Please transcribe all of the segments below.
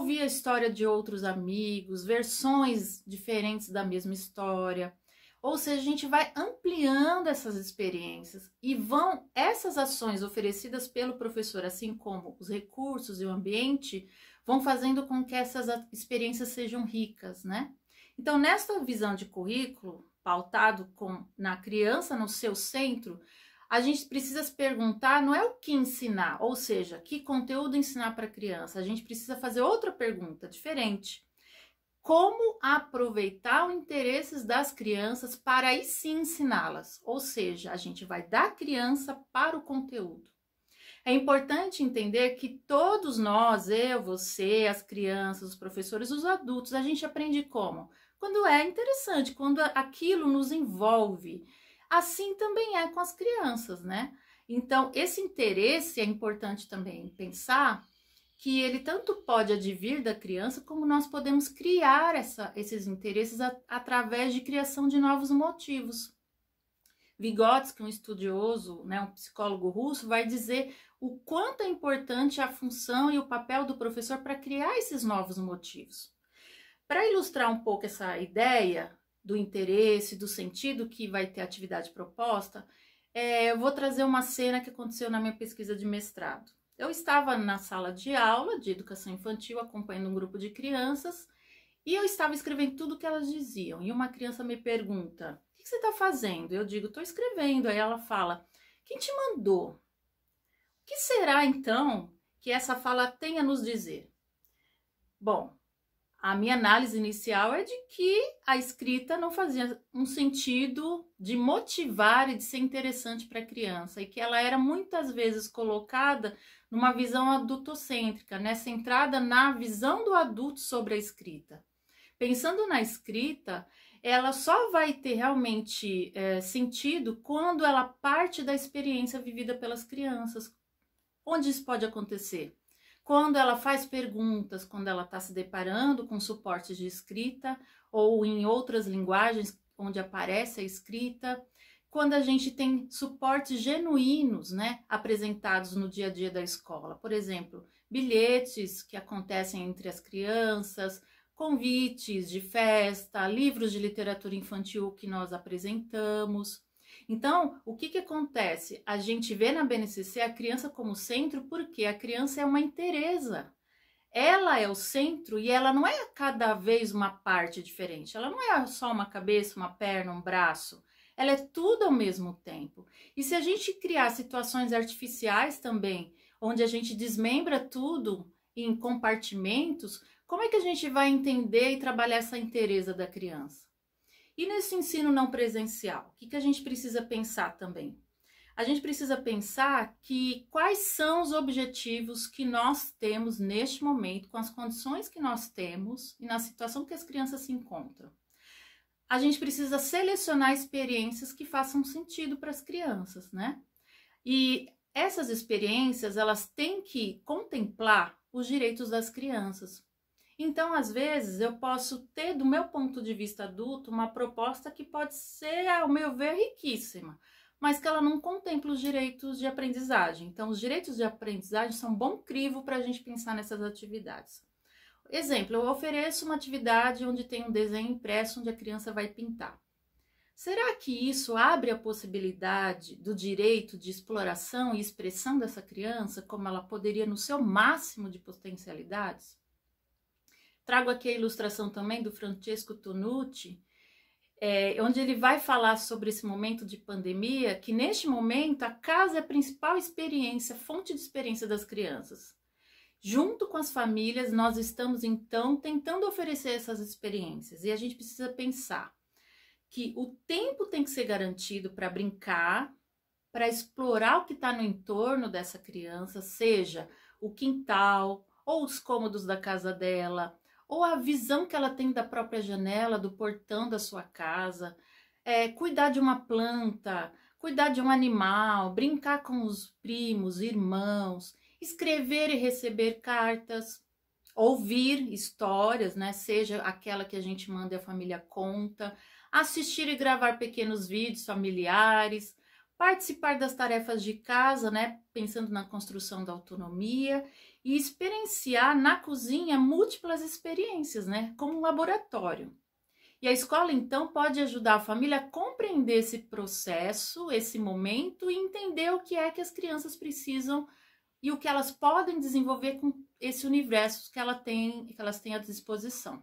ouvir a história de outros amigos, versões diferentes da mesma história. Ou seja, a gente vai ampliando essas experiências e essas ações oferecidas pelo professor, assim como os recursos e o ambiente, vão fazendo com que essas experiências sejam ricas, né? Então, nesta visão de currículo, pautado na criança no seu centro, a gente precisa se perguntar, não é o que ensinar, ou seja, que conteúdo ensinar para a criança, a gente precisa fazer outra pergunta, diferente. Como aproveitar os interesses das crianças para aí sim ensiná-las, ou seja, a gente vai da criança para o conteúdo. É importante entender que todos nós, eu, você, as crianças, os professores, os adultos, a gente aprende como? Quando é interessante, quando aquilo nos envolve. Assim também é com as crianças, né? Então, esse interesse é importante também pensar que ele tanto pode advir da criança, como nós podemos criar esses interesses através de criação de novos motivos. Vygotsky, um estudioso, né, um psicólogo russo, vai dizer o quanto é importante a função e o papel do professor para criar esses novos motivos. Para ilustrar um pouco essa ideia do interesse, do sentido que vai ter a atividade proposta, eu vou trazer uma cena que aconteceu na minha pesquisa de mestrado. Eu estava na sala de aula de educação infantil, acompanhando um grupo de crianças, e eu estava escrevendo tudo o que elas diziam. E uma criança me pergunta, o que você está fazendo? Eu digo, estou escrevendo. Aí ela fala, quem te mandou? O que será, então, que essa fala tem a nos dizer? Bom, a minha análise inicial é de que a escrita não fazia um sentido de motivar e de ser interessante para a criança, e que ela era muitas vezes colocada numa visão adultocêntrica, né? Centrada na visão do adulto sobre a escrita. Pensando na escrita, ela só vai ter realmente sentido quando ela parte da experiência vivida pelas crianças. Onde isso pode acontecer? Quando ela faz perguntas, quando ela está se deparando com suportes de escrita ou em outras linguagens onde aparece a escrita, quando a gente tem suportes genuínos, né, apresentados no dia a dia da escola. Por exemplo, bilhetes que acontecem entre as crianças, convites de festa, livros de literatura infantil que nós apresentamos. Então, o que acontece? A gente vê na BNCC a criança como centro porque a criança é uma inteireza. Ela é o centro e ela não é cada vez uma parte diferente. Ela não é só uma cabeça, uma perna, um braço. Ela é tudo ao mesmo tempo. E se a gente criar situações artificiais também, onde a gente desmembra tudo em compartimentos, como é que a gente vai entender e trabalhar essa inteireza da criança? E nesse ensino não presencial, o que a gente precisa pensar também? A gente precisa pensar que quais são os objetivos que nós temos neste momento, com as condições que nós temos e na situação que as crianças se encontram. A gente precisa selecionar experiências que façam sentido para as crianças, né? E essas experiências, elas têm que contemplar os direitos das crianças. Então, às vezes, eu posso ter, do meu ponto de vista adulto, uma proposta que pode ser, ao meu ver, riquíssima, mas que ela não contempla os direitos de aprendizagem. Então, os direitos de aprendizagem são um bom crivo para a gente pensar nessas atividades. Exemplo, eu ofereço uma atividade onde tem um desenho impresso onde a criança vai pintar. Será que isso abre a possibilidade do direito de exploração e expressão dessa criança, como ela poderia no seu máximo de potencialidades? Trago aqui a ilustração também do Francesco Tonucci, onde ele vai falar sobre esse momento de pandemia, que neste momento a casa é a principal experiência, fonte de experiência das crianças. Junto com as famílias, nós estamos então tentando oferecer essas experiências e a gente precisa pensar que o tempo tem que ser garantido para brincar, para explorar o que está no entorno dessa criança, seja o quintal ou os cômodos da casa dela, ou a visão que ela tem da própria janela, do portão da sua casa, cuidar de uma planta, cuidar de um animal, brincar com os primos, irmãos, escrever e receber cartas, ouvir histórias, né? Seja aquela que a gente manda e a família conta, assistir e gravar pequenos vídeos familiares, participar das tarefas de casa, né? Pensando na construção da autonomia e experienciar na cozinha múltiplas experiências, né? Como um laboratório. E a escola, então, pode ajudar a família a compreender esse processo, esse momento e entender o que é que as crianças precisam e o que elas podem desenvolver com esse universo que elas têm à disposição.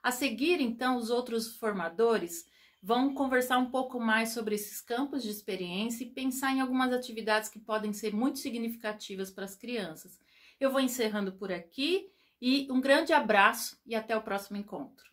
A seguir, então, os outros formadores vão conversar um pouco mais sobre esses campos de experiência e pensar em algumas atividades que podem ser muito significativas para as crianças. Eu vou encerrando por aqui e um grande abraço e até o próximo encontro.